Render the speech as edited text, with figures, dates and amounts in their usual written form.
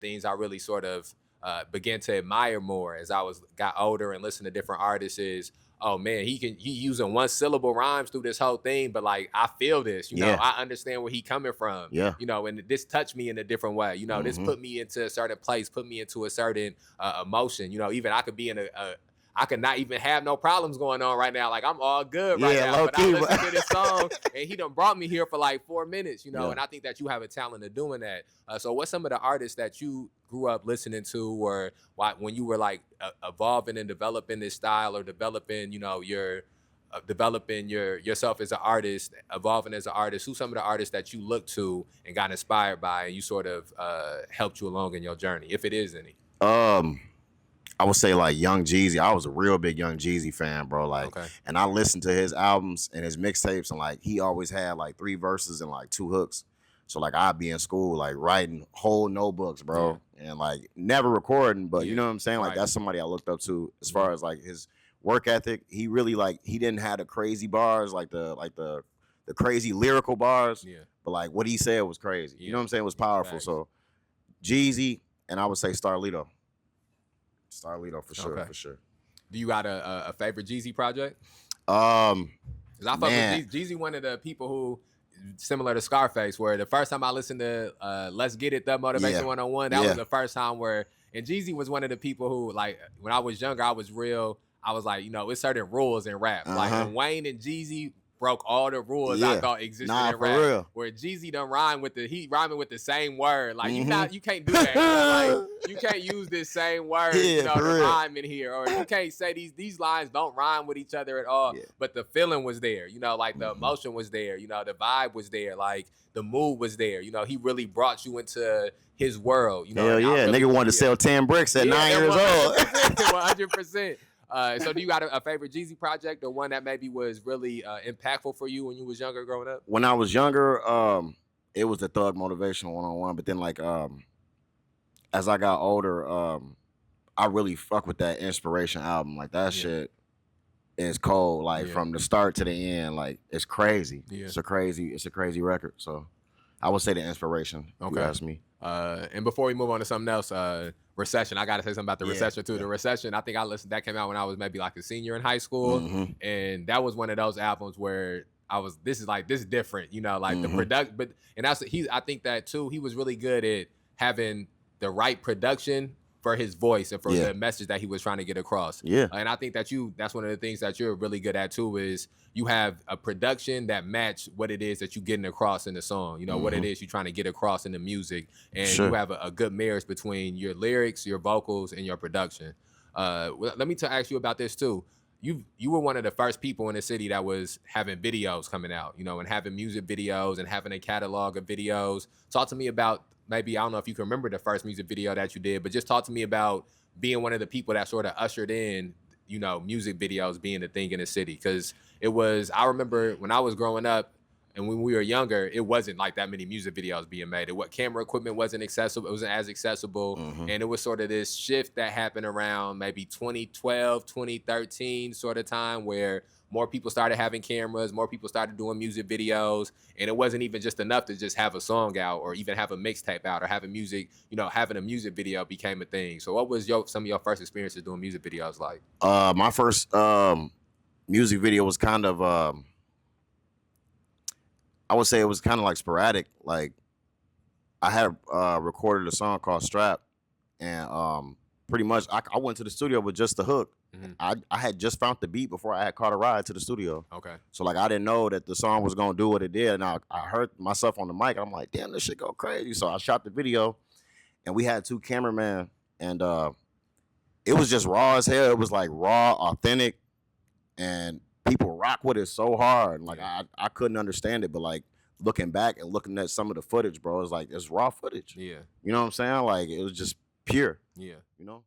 things I really sort of began to admire more as I was got older and listened to different artists is, oh man, he using one syllable rhymes through this whole thing, but like I feel this, Yeah. I understand where he coming from, Yeah. and this touched me in a different way, this Hmm. put me into a certain place, put me into a certain emotion, even I could be in I could not even have no problems going on right now. Like I'm all good right Yeah, now. low But I key. listened to this song and he done brought me here for like 4 minutes, Yeah. and I think that you have a talent of doing that. So what's some of the artists that you grew up listening to or when you were like evolving and developing this style or developing, your developing yourself as an artist, evolving as an artist, who's some of the artists that you look to and got inspired by and you sort of helped you along in your journey, if it is any? Um, I would say like Young Jeezy. I was a real big Young Jeezy fan, bro. Like, Okay. and I listened to his albums and his mixtapes, and like he always had like 3 verses and like 2 hooks. So like I'd be in school like writing whole notebooks, bro, and like never recording, but you Yeah. know what I'm saying? Like Right. that's somebody I looked up to as far as like his work ethic. He really like he didn't have the crazy bars, like the crazy lyrical bars, Yeah. but like what he said was crazy. You know what I'm saying? It was powerful. Facts. So Jeezy, and I would say Starlito. Starlito for sure, Okay. for sure. Do you got a favorite Jeezy project? Um, Because I fuck Man. with Jeezy, one of the people who, similar to Scarface, where the first time I listened to Let's Get It, The Motivation Yeah. 101, that Yeah. was the first time and Jeezy was one of the people who, like, when I was younger, I was like, it's certain rules in rap. Like, Uh-huh. when Wayne and Jeezy broke all the rules I Yeah. thought existed Nah, in for rap. real. Where Jeezy done he rhyming with the same word. Like, Mhm. you can't do that. Like, you can't use this same word, Yeah, to for real. rhyme in here. Or you can't say these lines don't rhyme with each other at all. Yeah. But the feeling was there, like the Mhm. emotion was there, the vibe was there, like the mood was there. He really brought you into his world, Hell and I yeah. really, Nigga wanted to sell 10 bricks at 9 years old. 100%. So do you got a favorite Jeezy project or one that maybe was really impactful for you when you was younger growing up? When I was younger, it was the Thug Motivation 101. But then like as I got older, I really fuck with that Inspiration album. Like that Yeah. shit is cold. Like Yeah. from the start to the end. Like it's crazy. Yeah. It's a crazy record. So I would say the Inspiration. If you Okay. ask me. And before we move on to something else, Recession. I gotta say something about the Yeah, Recession too. yeah. The Recession, I think I listened. That came out when I was maybe like a senior in high school, Mhm. and that was one of those albums where this is different. Like the Mhm. product, but and that's I think that too. He was really good at having the right production for his voice and for Yeah. the message that he was trying to get across. Yeah. And I think that's one of the things that you're really good at too, is you have a production that match what it is that you're getting across in the song, what it Mhm. is you're trying to get across in the music. And Sure. you have a good marriage between your lyrics, your vocals, and your production. Let me ask you about this too. You were one of the first people in the city that was having videos coming out, and having music videos and having a catalog of videos. Talk to me about, maybe, I don't know if you can remember the first music video that you did, but just talk to me about being one of the people that sort of ushered in, music videos being a thing in the city. Because I remember when I was growing up and when we were younger, it wasn't like that many music videos being made. What camera equipment wasn't accessible, it wasn't as accessible. Mhm. And it was sort of this shift that happened around maybe 2012, 2013 sort of time, where more people started having cameras, more people started doing music videos, and it wasn't even just enough to just have a song out or even have a mixtape out or having music, having a music video became a thing. So what was some of your first experiences doing music videos like? My first music video was kind of I would say it was kind of like sporadic. Like I had recorded a song called Strap, and pretty much I went to the studio with just the hook. Mhm. I had just found the beat before I had caught a ride to the studio. Okay. So like I didn't know that the song was gonna do what it did, and I heard myself on the mic. I'm like, damn, this shit go crazy. So I shot the video, and we had 2 cameramen, and it was just raw as hell. It was like raw, authentic, and people rock with it so hard. And like I couldn't understand it, but like looking back and looking at some of the footage, bro, it's like it's raw footage. Yeah. You know what I'm saying? Like it was just pure. Yeah. You know.